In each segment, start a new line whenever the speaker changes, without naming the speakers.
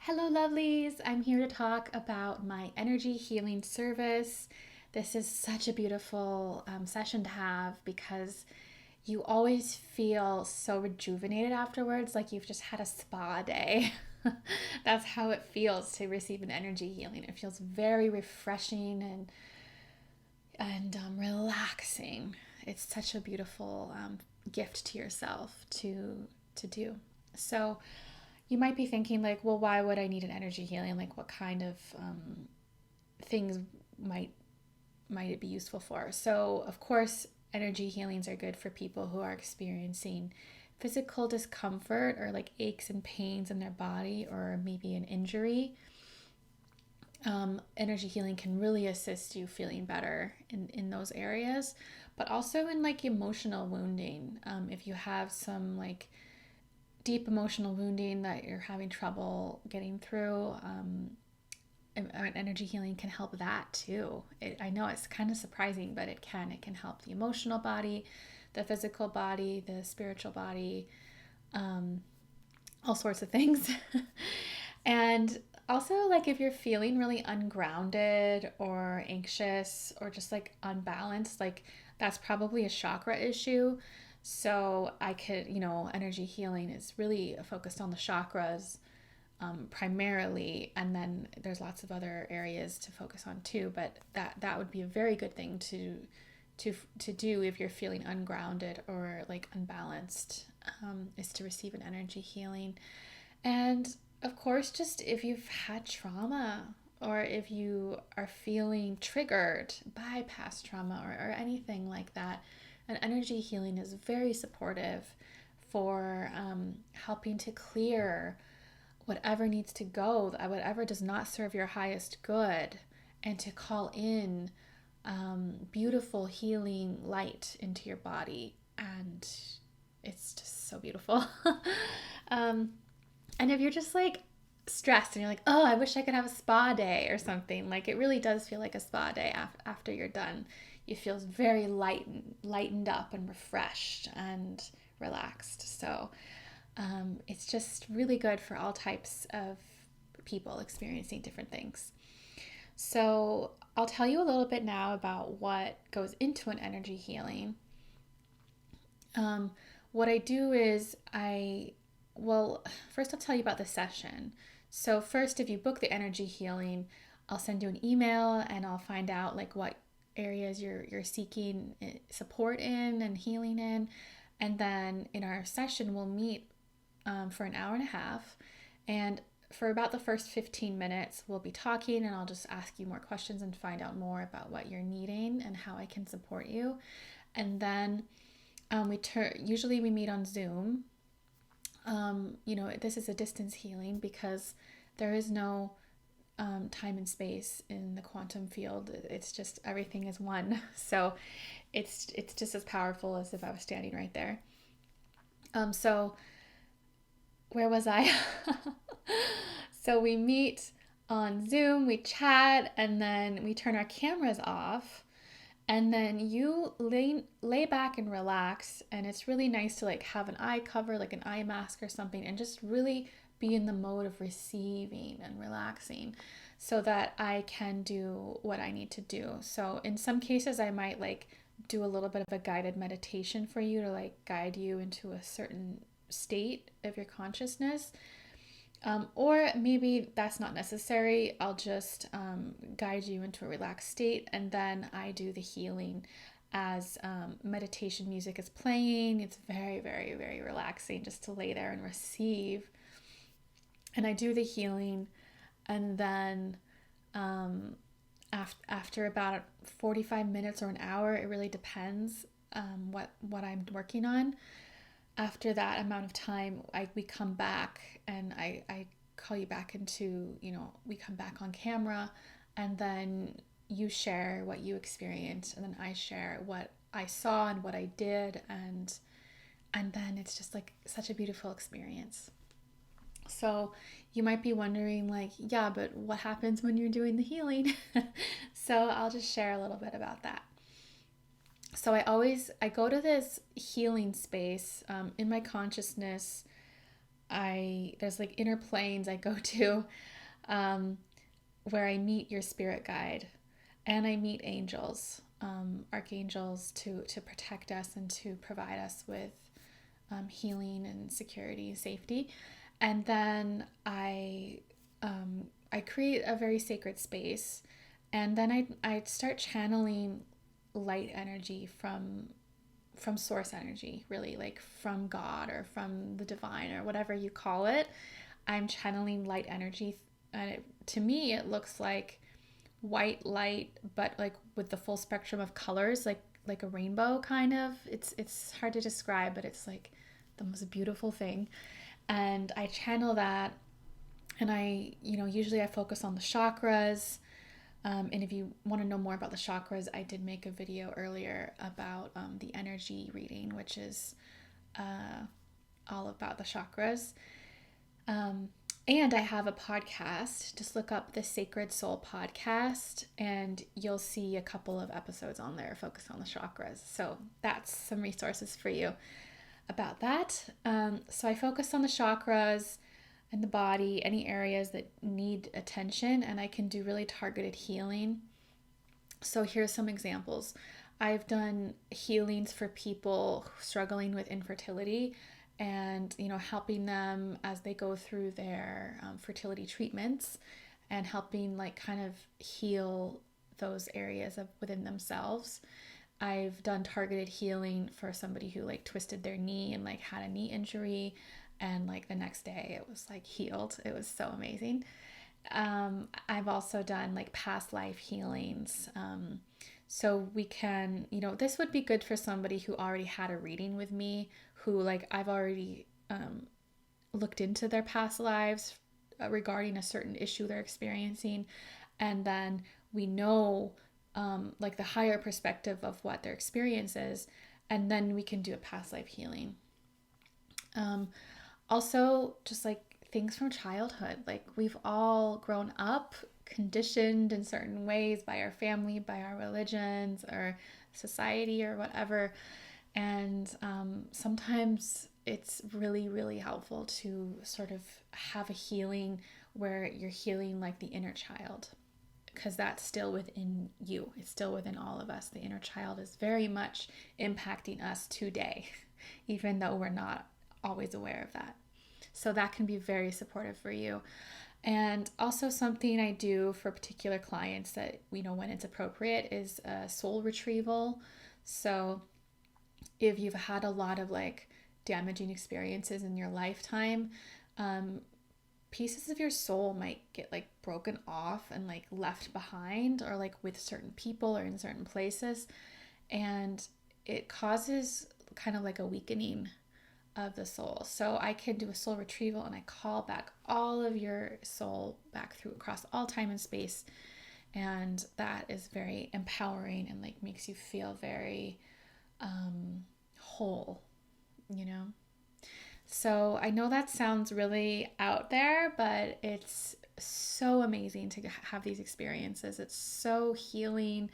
Hello, lovelies. I'm here to talk about my energy healing service. This is such a beautiful session to have because you always feel so rejuvenated afterwards, like you've just had a spa day. That's how it feels to receive an energy healing. It feels very refreshing and relaxing. It's such a beautiful gift to yourself to do. So, you might be thinking like, well, why would I need an energy healing? Like, what kind of things might might it be useful for? So, of course, energy healings are good for people who are experiencing physical discomfort or like aches and pains in their body or maybe an injury. Energy healing can really assist you feeling better in those areas, but also in like emotional wounding. If you have some like deep emotional wounding that you're having trouble getting through, energy healing can help that too. I know it's kind of surprising, but it can. It can help the emotional body, the physical body, the spiritual body, all sorts of things. And also, like if you're feeling really ungrounded or anxious or just like unbalanced, like that's probably a chakra issue. So I could, energy healing is really focused on the chakras primarily, and then there's lots of other areas to focus on too. But that would be a very good thing to do if you're feeling ungrounded or like unbalanced, is to receive an energy healing. And of course, just if you've had trauma or if you are feeling triggered by past trauma or anything like that, an energy healing is very supportive for helping to clear whatever needs to go, whatever does not serve your highest good, and to call in beautiful healing light into your body. And it's just so beautiful. um, and if you're just like stressed and you're like, oh, I wish I could have a spa day or something, like it really does feel like a spa day after you're done. You feel very lightened up and refreshed and relaxed. So it's just really good for all types of people experiencing different things. So I'll tell you a little bit now about what goes into an energy healing. Um, what I do is first I'll tell you about the session. So first, if you book the energy healing, I'll send you an email and I'll find out like what areas you're seeking support in and healing in. And then in our session, we'll meet for an hour and a half. And for about the first 15 minutes, we'll be talking and I'll just ask you more questions and find out more about what you're needing and how I can support you. And then usually we meet on Zoom. This is a distance healing because there is no time and space in the quantum field. It's just everything is one. So it's just as powerful as if I was standing right there. So where was I? So we meet on Zoom, we chat, and then we turn our cameras off. And then you lay back and relax. And it's really nice to like have an eye cover, like an eye mask or something, and just really be in the mode of receiving and relaxing so that I can do what I need to do. So in some cases, I might like do a little bit of a guided meditation for you to like guide you into a certain state of your consciousness. Or maybe that's not necessary. I'll just guide you into a relaxed state, and then I do the healing as meditation music is playing. It's very, very, very relaxing just to lay there and receive. And I do the healing, and then after about 45 minutes or an hour, it really depends what I'm working on. After that amount of time, we come back and I call you back into, we come back on camera, and then you share what you experienced, and then I share what I saw and what I did, and then it's just like such a beautiful experience. So you might be wondering like, yeah, but what happens when you're doing the healing? So I'll just share a little bit about that. So I go to this healing space in my consciousness. there's like inner planes I go to, um, where I meet your spirit guide, and I meet angels, archangels to protect us and to provide us with healing and security, safety. And then I create a very sacred space, and then I start channeling light energy from source energy, really, like from God or from the divine or whatever you call it. I'm channeling light energy, and to me it looks like white light, but like with the full spectrum of colors, like a rainbow kind of. It's hard to describe, but it's like the most beautiful thing. And I channel that, and usually I focus on the chakras. And if you want to know more about the chakras, I did make a video earlier about the energy reading, which is all about the chakras. Um, and I have a podcast. Just look up the Sacred Soul Podcast, and you'll see a couple of episodes on there focused on the chakras. So that's some resources for you about that. So I focus on the chakras and the body, any areas that need attention, and I can do really targeted healing. So here's some examples. I've done healings for people struggling with infertility, and helping them as they go through their fertility treatments, and helping like kind of heal those areas of within themselves. I've done targeted healing for somebody who like twisted their knee and like had a knee injury, and like the next day it was like healed. It was so amazing. I've also done like past life healings. So we can, this would be good for somebody who already had a reading with me, who like I've already looked into their past lives regarding a certain issue they're experiencing. And then we know like the higher perspective of what their experience is. And then we can do a past life healing. Also, just like things from childhood, like we've all grown up conditioned in certain ways by our family, by our religions, or society, or whatever. And sometimes it's really, really helpful to sort of have a healing where you're healing like the inner child, because that's still within you. It's still within all of us. The inner child is very much impacting us today, even though we're not always aware of that. So that can be very supportive for you. And also something I do for particular clients that when it's appropriate is a soul retrieval. So if you've had a lot of like damaging experiences in your lifetime, pieces of your soul might get like broken off and like left behind, or like with certain people or in certain places, and it causes kind of like a weakening of the soul. So I can do a soul retrieval, and I call back all of your soul back through across all time and space, and that is very empowering and like makes you feel very whole, you know. So I know that sounds really out there, but it's so amazing to have these experiences. It's so healing,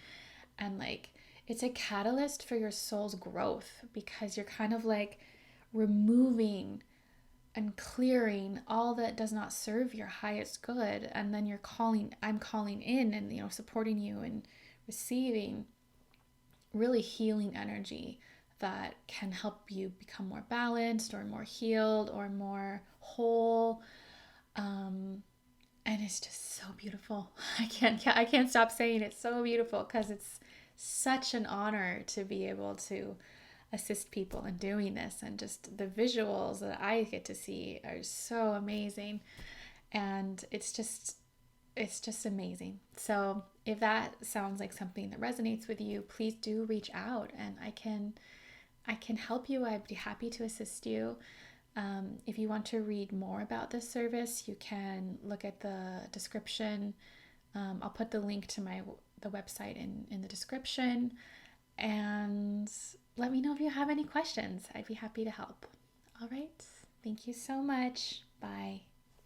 and like it's a catalyst for your soul's growth, because you're kind of like removing and clearing all that does not serve your highest good, and then I'm calling in and supporting you and receiving really healing energy that can help you become more balanced or more healed or more whole. And it's just so beautiful. I can't stop saying it's so beautiful, because it's such an honor to be able to assist people in doing this, and just the visuals that I get to see are so amazing, and it's just amazing. So if that sounds like something that resonates with you, please do reach out, and I can help you. I'd be happy to assist you. If you want to read more about this service, you can look at the description. I'll put the link to the website in the description, and let me know if you have any questions. I'd be happy to help. All right. Thank you so much. Bye.